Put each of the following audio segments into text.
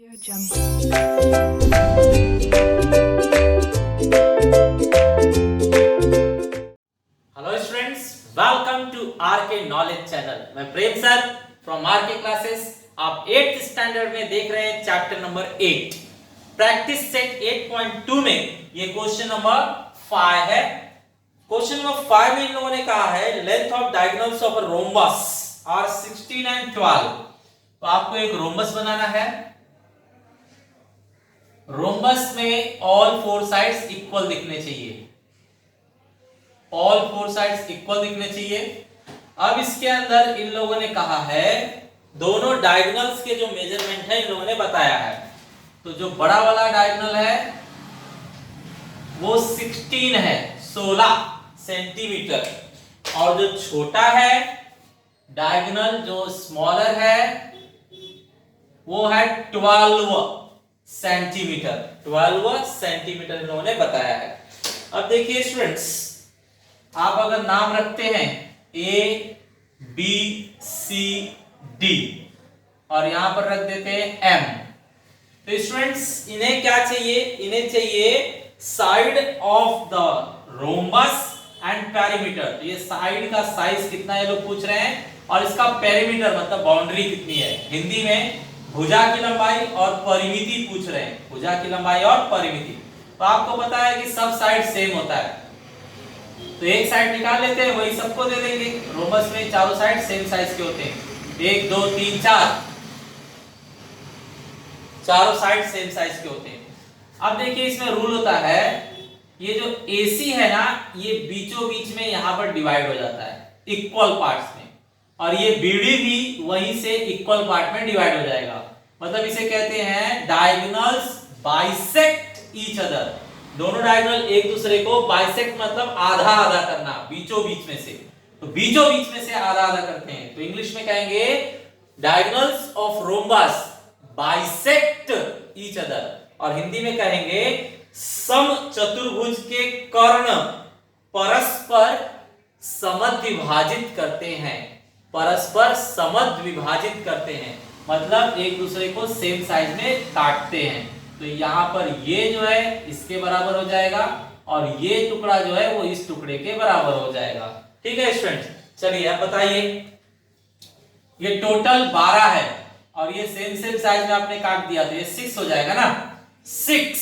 Hello students, welcome to RK knowledge channel. मैं Prem sir from RK classes. आप 8th standard में देख रहे हैं चैप्टर नंबर 8 प्रैक्टिस सेट 8.2 में ये क्वेश्चन नंबर 5 है। क्वेश्चन नंबर 5 में इन लोगों ने कहा है length of diagonals of a rhombus are 16 and 12। तो आपको एक रोम्बस बनाना है। रोम्बस में ऑल फोर साइड्स इक्वल दिखने चाहिए, ऑल फोर साइड्स इक्वल दिखने चाहिए। अब इसके अंदर इन लोगों ने कहा है दोनों डायगोनल्स के जो मेजरमेंट है इन लोगों ने बताया है। तो जो बड़ा वाला डायगोनल है वो 16 है, 16 सेंटीमीटर, और जो छोटा है डायगोनल जो स्मॉलर है वो है 12 सेंटीमीटर। 12 सेंटीमीटर इन लोगों ने बताया है। अब देखिए स्टूडेंट्स, आप अगर नाम रखते हैं A B C D और यहां पर रख देते हैं M, तो स्टूडेंट्स इन्हें क्या चाहिए? इन्हें चाहिए side of the rhombus and perimeter. तो ये साइड का साइज कितना है लोग पूछ रहे हैं, और इसका पेरीमीटर मतलब बाउंड्री कितनी है। हिंदी में भुजा की लंबाई और परिमिति पूछ रहे हैं, भुजा की लंबाई और परिमिति। तो आपको पता है कि सब साइड सेम होता है, तो एक साइड निकाल लेते हैं, वही सबको दे देंगे। रोम्बस में चारों साइड सेम साइज के होते हैं, 1 2 3 4, चारों साइड सेम साइज के होते हैं। अब देखिए इसमें रूल होता है, ये जो AC है ना ये बीचों बीच में यहां पर डिवाइड हो जाता है इक्वल पार्ट्स में, और ये BD भी वहीं से इक्वल पार्ट में डिवाइड हो जाएगा। मतलब इसे कहते हैं डायगोनल्स बाइसेक्ट ईच अदर। दोनों डायगोनल एक दूसरे को बाइसेक्ट मतलब आधा आधा करना, बीचों बीच में से। तो बीचों बीच में से आधा आधा करते हैं, तो इंग्लिश में कहेंगे diagonals of rhombus bisect each other, और हिंदी में कहेंगे सम चतुर्भुज के कर्ण परस्पर समद्विभाजित करते हैं। परस्पर समद्विभाजित करते हैं मतलब एक दूसरे को सेम साइज में काटते हैं। तो यहां पर ये जो है इसके बराबर हो जाएगा, और ये टुकड़ा जो है वो इस टुकड़े के बराबर हो जाएगा। ठीक है स्टूडेंट्स, चलिए अब बताइए, ये टोटल 12 है और ये सेम सेम साइज में आपने काट दिया तो ये 6 हो जाएगा ना, 6।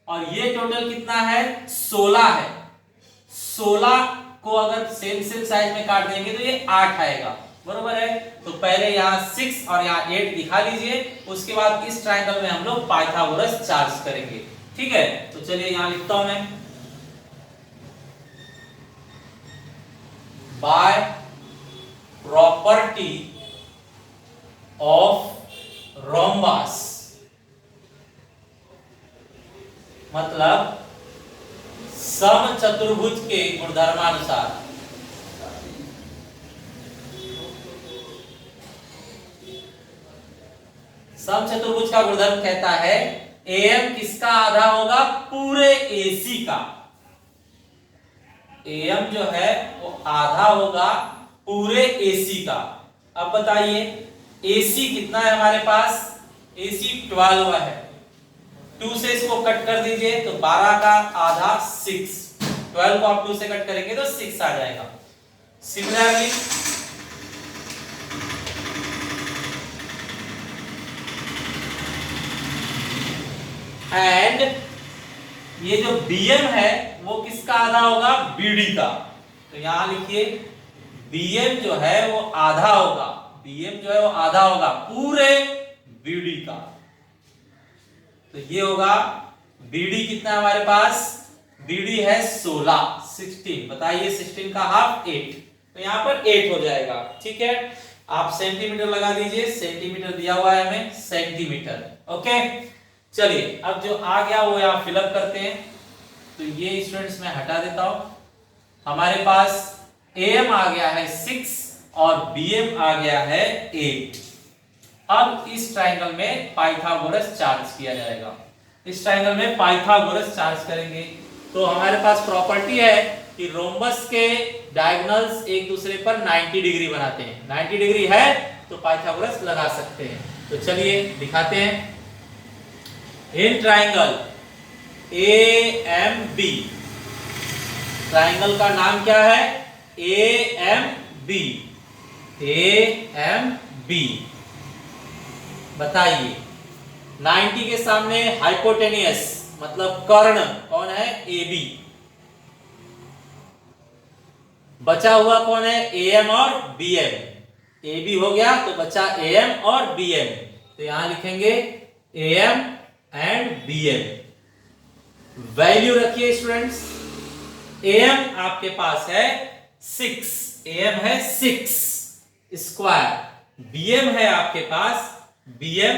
और ये टोटल कितना है? 16 है। 16 को अगर सेम सेम साइज में काट देंगे तो ये 8 आएगा, बरोबर है। तो पहले यहाँ 6 और यहाँ 8 दिखा लीजिए, उसके बाद इस ट्रायंगल में हम लोग पाइथागोरस चार्ज करेंगे। ठीक है, तो चलिए यहाँ लिखता हूं मैं, बाय प्रॉपर्टी ऑफ रोम्बस, मतलब सम चतुर्भुज के गुणधर्मानुसार सम चतुर्भुज का गुणधर्म कहता है AM किसका आधा होगा? पूरे AC का। AM जो है वो आधा होगा पूरे AC का। अब बताइए AC कितना है हमारे पास? AC 12 है। 2 से इसको कट कर दीजिए तो 12 का आधा 6, 12 को आप 2 से कट करेंगे तो 6 आ जाएगा। सिमिलरली एंड ये जो BM है वो किसका आधा होगा? BD का। तो यहां लिखिए BM जो है वो आधा होगा, BM जो है वो आधा होगा पूरे BD का। तो ये होगा BD कितना है हमारे पास? BD है 16, 16। बताइए 16 का हाफ 8, तो यहां पर 8 हो जाएगा। ठीक है, आप सेंटीमीटर लगा दीजिए, सेंटीमीटर दिया हुआ है हमें, सेंटीमीटर। ओके, चलिए अब जो आ गया वो यहां फिलअप करते हैं। तो ये स्टूडेंट्स मैं हटा देता हूं। हमारे पास AM आ गया है 6 और BM आ गया है 8। अब इस ट्रायंगल में पाइथागोरस चार्ज किया जाएगा। इस ट्रायंगल में पाइथागोरस चार्ज करेंगे तो हमारे पास प्रॉपर्टी है कि रोम्बस के डायगोनल्स एक दूसरे पर 90 डिग्री बनाते हैं। 90 डिग्री है तो पाइथागोरस लगा सकते हैं। तो चलिए दिखाते हैं। In triangle A M B, triangle का नाम क्या है? A M B, A M B. बताइए 90 के सामने हाइपोटेनियस मतलब कर्ण कौन है? A B. बचा हुआ कौन है? ए एम और बी एम। ए बी हो गया तो बचा ए एम और बी एम, तो यहां लिखेंगे A M and B M. Value रखिए स्टूडेंट्स, ए एम आपके पास है 6, ए एम है 6 स्क्वायर, बी एम है आपके पास बी एम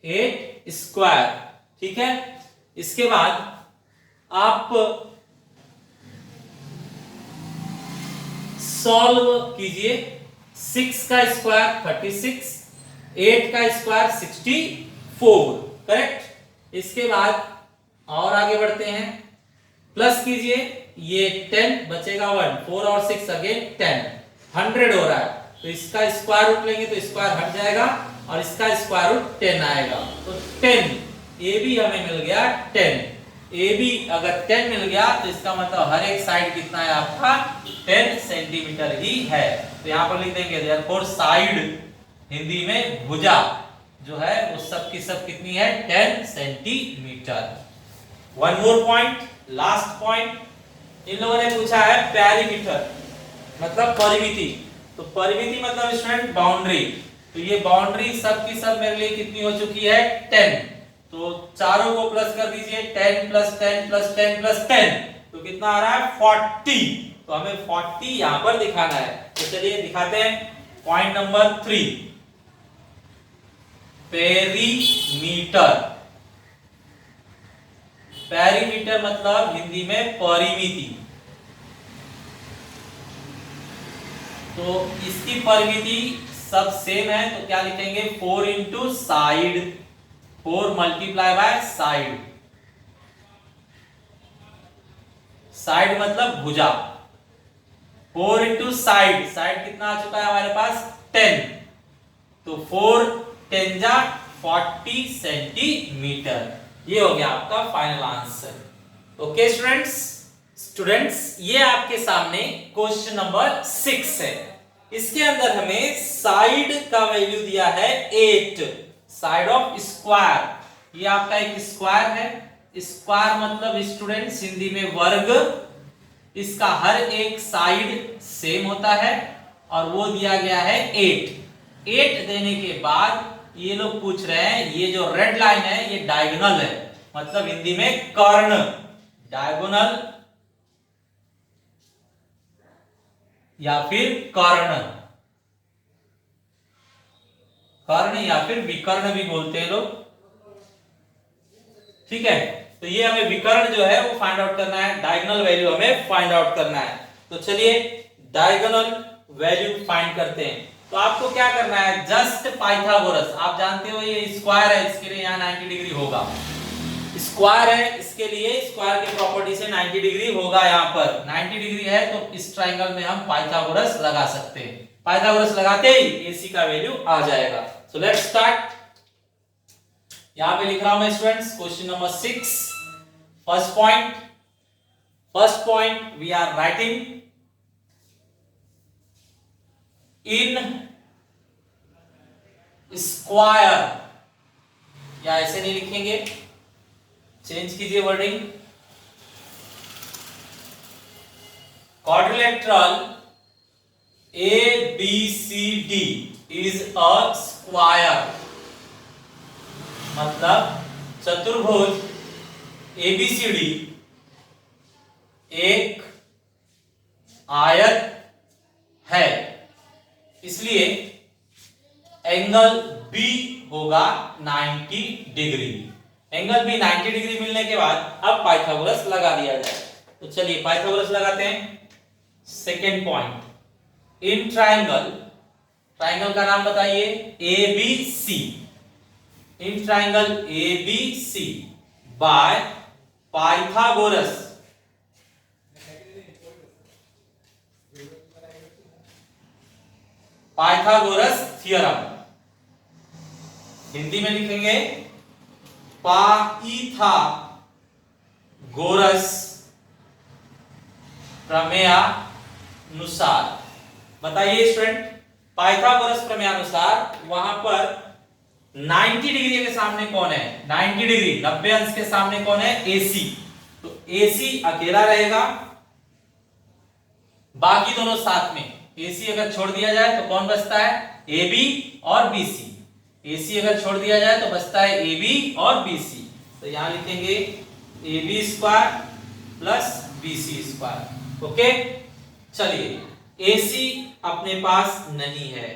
8 स्क्वायर। ठीक है, इसके बाद आप सॉल्व कीजिए। 6 का स्क्वायर 36, 8 का स्क्वायर 64, करेक्ट। इसके बाद और आगे बढ़ते हैं, प्लस कीजिए, ये 10 बचेगा 1, 4 और 6 अगेन 10, 100 हो रहा है, तो इसका स्क्वायर रूट लेंगे तो स्क्वायर हट जाएगा और इसका स्क्वायर रूट 10 आएगा, तो 10 ए बी हमें मिल गया 10। ए बी अगर 10 मिल गया तो इसका मतलब हर एक साइड कितना है आपका? 10 सेंटीमीटर ही है। तो यहां पर लिख देंगे देयरफॉर साइड, हिंदी में भुजा जो है वो सब की सब कितनी है? 10 centimetre. One more point, last point, इन लोगों ने पूछा है पेरीमीटर मतलब परिमिति। तो परिमिति मतलब स्टूडेंट बाउंड्री, तो ये बाउंड्री सब की सब मेरे लिए कितनी हो चुकी है? 10। तो चारों को प्लस कर दीजिए, 10 प्लस 10 प्लस 10 प्लस 10, तो कितना आ रहा है? 40। तो हमें 40 यहां पर दिखाना है, तो चलिए दिखाते हैं। Point number 3, perimeter. पेरीमीटर मतलब हिंदी में परिमिति। तो इसकी परिमिति सब सेम है, तो क्या लिखेंगे? 4 into side, 4 multiply by side, side मतलब भुजा, 4 इंटू साइड, साइड कितना आ चुका है हमारे पास? 10, तो 4 10 जा 40 सेंटीमीटर। ये हो गया आपका फाइनल आंसर। ओके स्टूडेंट्स, ये आपके सामने क्वेश्चन नंबर 6 है। इसके अंदर हमें साइड का वैल्यू दिया है 8, साइड ऑफ स्क्वायर। ये आपका एक स्क्वायर है, स्क्वायर मतलब स्टूडेंट्स हिंदी में वर्ग। इसका हर एक साइड सेम होता है और वो दिया गया है 8। 8 देने के बाद ये लोग पूछ रहे हैं, ये जो रेड लाइन है ये डायगोनल है, मतलब हिंदी में कर्ण, डायगोनल या फिर कर्ण, कर्ण या फिर विकर्ण भी बोलते हैं लोग। ठीक है, तो ये हमें विकर्ण जो है वो फाइंड आउट करना है, डायगोनल वैल्यू हमें फाइंड आउट करना है। तो चलिए डायगोनल वैल्यू फाइंड करते हैं। तो आपको क्या करना है? जस्ट पाइथागोरस, आप जानते हो ये स्क्वायर है, इसके लिए यहाँ 90 डिग्री होगा। स्क्वायर है, इसके लिए स्क्वायर की प्रॉपर्टी से 90 डिग्री होगा। यहाँ पर 90 डिग्री है तो इस ट्राइंगल में हम पाइथागोरस लगा सकते हैं। पाइथागोरस लगाते ही एसी का वैल्यू आ जाएगा। So let's start. यहां पे लिख रहा हूं मैं students question number 6, first point we are writing in square, या ऐसे नहीं लिखेंगे, चेंज कीजिए wording. Quadrilateral ABCD is a square, मतलब चतुर्भुज ABCD एक आयत है, इसलिए एंगल B होगा 90 डिग्री। एंगल B 90 डिग्री मिलने के बाद अब पाइथागोरस लगा दिया जाए। तो चलिए पाइथागोरस लगाते हैं। Second point, in triangle, triangle का नाम बताइए? ABC। In triangle ABC by Pythagoras, Pythagoras theorem, Hindi में लिखेंगे पाइथागोरस प्रमेयानुसार, बताइए स्टूडेंट, पाइथागोरस प्रमेयानुसार वहां पर 90 डिग्री के सामने कौन है? 90 डिग्री 90 अंश के सामने कौन है? AC। तो AC अकेला रहेगा, बाकी दोनों साथ में। AC अगर छोड़ दिया जाए तो कौन बचता है? AB और BC। AC अगर छोड़ दिया जाए तो बचता है AB और BC। तो यहां लिखेंगे AB square plus BC square. Okay, चलिए AC अपने पास नहीं है,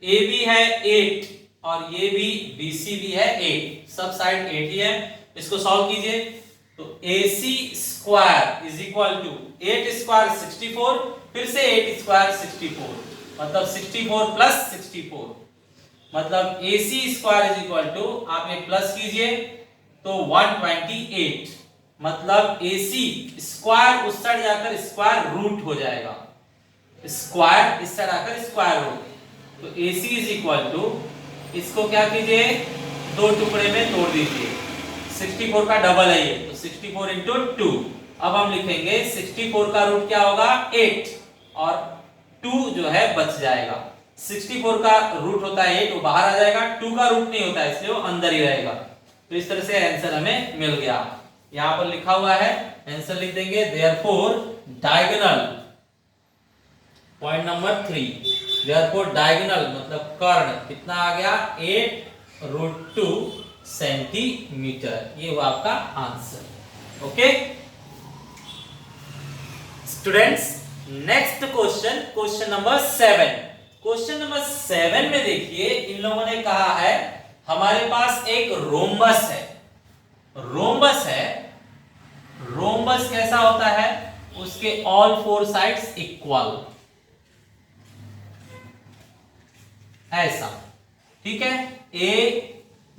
AB है 8 और ये भी BC भी है 8, सब साइड 8 ही है। इसको सॉल्व कीजिए तो AC square is equal to 8 square 64, फिर से 8 स्क्वायर 64, मतलब 64 प्लस 64, मतलब AC square is equal to, आप एक प्लस कीजिए तो 128, मतलब AC स्क्वायर उस साइड जाकर स्क्वायर रूट हो जाएगा, स्क्वायर इस साइड आकर स्क्वायर रूट। तो AC इज इक्वल टू, इसको क्या कीजिए, दो टुकड़े में तोड़ दीजिए, 64 का डबल है ये, तो 64 इंटू 2। अब हम लिखेंगे 64 का रूट क्या होगा? 8, और 2 जो है बच जाएगा। 64 का रूट होता है 8, वो बाहर आ जाएगा, 2 का रूट नहीं होता है इसलिए वो अंदर ही रहेगा। तो इस तरह से आंसर हमें मिल गया। यहां पर लिखा हुआ है, आंसर लिख देंगे therefore diagonal, point number 3, therefore diagonal मतलब कर्ण कितना आ गया? 8√2 सेंटीमीटर। ये हुआ आपका answer. Okay students, next question, question number 7। Question number 7 में देखिए, इन लोगों ने कहा है हमारे पास एक रोम्बस है, रोम्बस है, रोम्बस कैसा होता है? उसके ऑल 4 साइड्स इक्वल, ऐसा, ठीक है, A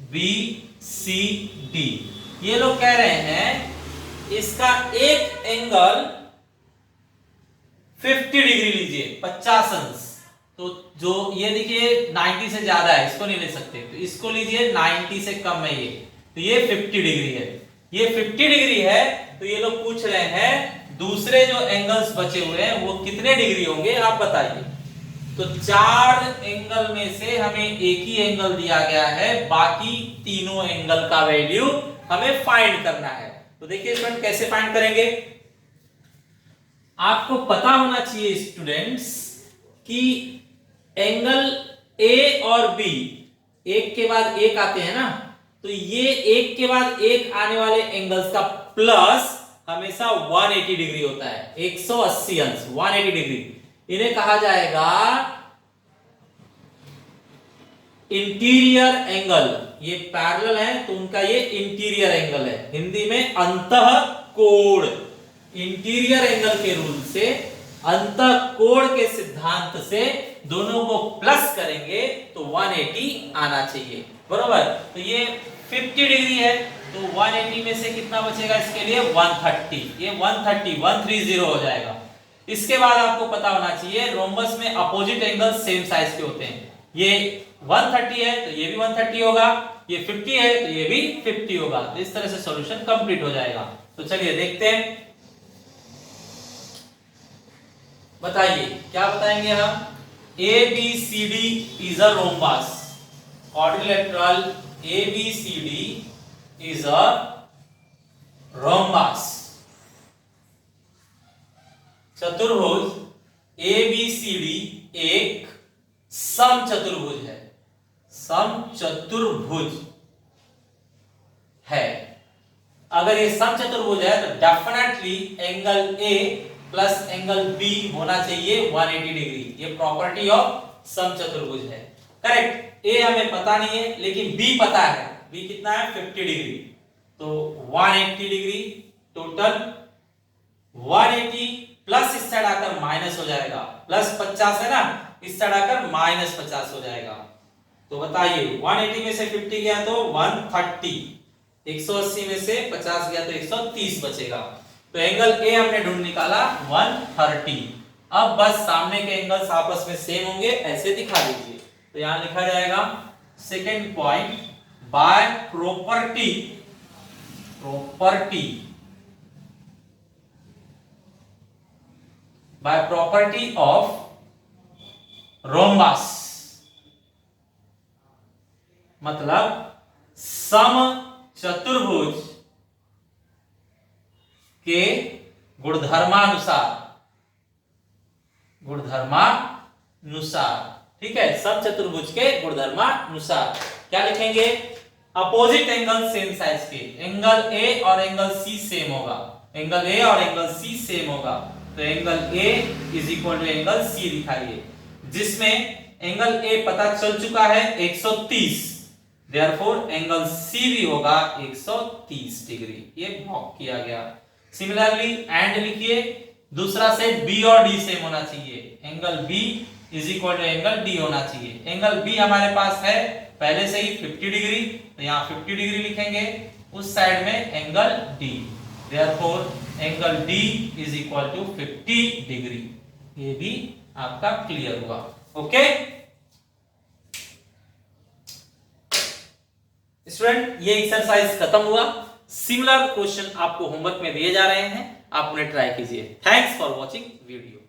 B C D। ये लोग कह रहे हैं इसका एक एंगल 50 डिग्री लीजिए, 50 अंश। तो जो ये देखिए 90 से ज्यादा है, इसको नहीं ले सकते, तो इसको लीजिए 90 से कम है ये, तो ये 50 डिग्री है, ये 50 डिग्री है। तो ये लोग पूछ रहे हैं दूसरे जो एंगल्स बचे हुए हैं वो कितने डिग्री होंगे, आप बताइए। तो 4 एंगल में से हमें एक ही एंगल दिया गया है, बाकी तीनों एंगल का वैल्यू हमें फाइंड करना है। तो देखिए स्टूडेंट कैसे फाइंड करेंगे, आपको पता होना चाहिए स्टूडेंट्स कि एंगल A और B एक के बाद एक आते हैं ना, तो ये एक के बाद एक आने वाले एंगल्स का प्लस हमेशा 180 डिग्री होता है, 180 अंश, 180 डिग्री। इन्हें कहा जाएगा इंटीरियर एंगल। ये पैरेलल है तो उनका ये इंटीरियर एंगल है, हिंदी में अंतः कोण। इंटीरियर एंगल के रूल से, अंतः कोण के सिद्धांत से दोनों को प्लस करेंगे तो 180 आना चाहिए, बरोबर। तो ये 50 डिग्री है, तो 180 में से कितना बचेगा इसके लिए? 130, ये 130 हो जाएगा। इसके बाद आपको पता होना चाहिए रोम्बस में अपोजिट एंगल सेम साइज के होते हैं, ये 130 है तो ये भी 130 होगा, ये 50 है तो ये भी 50 होगा। तो इस तरह से सॉल्यूशन कंप्लीट हो जाएगा। तो चलिए देखते हैं, बताइए क्या बताएंगे हम। ABCD is a rhombus, quadrilateral ABCD is a rhombus, चतुर्भुज ABCD एक समचतुर्भुज है, समचतुर्भुज है। अगर ये समचतुर्भुज है तो definitely angle A plus angle B होना चाहिए 180 डिग्री। ये प्रॉपर्टी ऑफ समचतुर्भुज है, करेक्ट। A हमें पता नहीं है लेकिन B पता है, B कितना है? 50 डिग्री, तो 180 डिग्री टोटल, 180 प्लस इस साइड आकर माइनस हो जाएगा, प्लस 50 है ना, इस साइड आकर माइनस 50 हो जाएगा। तो बताइए 180 में से 50 गया तो 130, 180 में से 50 गया तो 130 बचेगा। तो एंगल A हमने ढूंढ निकाला 130। अब बस सामने के एंगल्स आपस में सेम होंगे, ऐसे दिखा दीजिए। तो यहां लिखा जाएगा second point, by property property of rhombus, मतलब समचतुर्भुज के गुणधर्मानुसार, ठीक है, समचतुर्भुज के गुणधर्मानुसार क्या लिखेंगे? अपोजिट एंगल सेम साइज के, एंगल ए और एंगल सी सेम होगा, एंगल ए और एंगल सी सेम होगा, तो angle A is equal to angle C दिखाइए, जिसमें एंगल ए पता चल चुका है 130, देयरफॉर एंगल सी भी होगा 130 डिग्री, ये ब्लॉक किया गया। सिमिलरली एंड लिखिए, दूसरा सेट बी और डी सेम होना चाहिए, angle B is equal to angle D होना चाहिए। एंगल बी हमारे पास है पहले से ही 50 डिग्री, तो यहाँ 50 डिग्री लिखेंगे, उस साइड में angle D, therefore angle D is equal to 50 degree. ये भी आपका क्लियर हुआ। ओके स्टूडेंट, ये एक्सरसाइज खत्म हुआ। सिमिलर क्वेश्चन आपको होमवर्क में दिए जा रहे हैं, आप उन्हें ट्राई कीजिए। Thanks for watching video.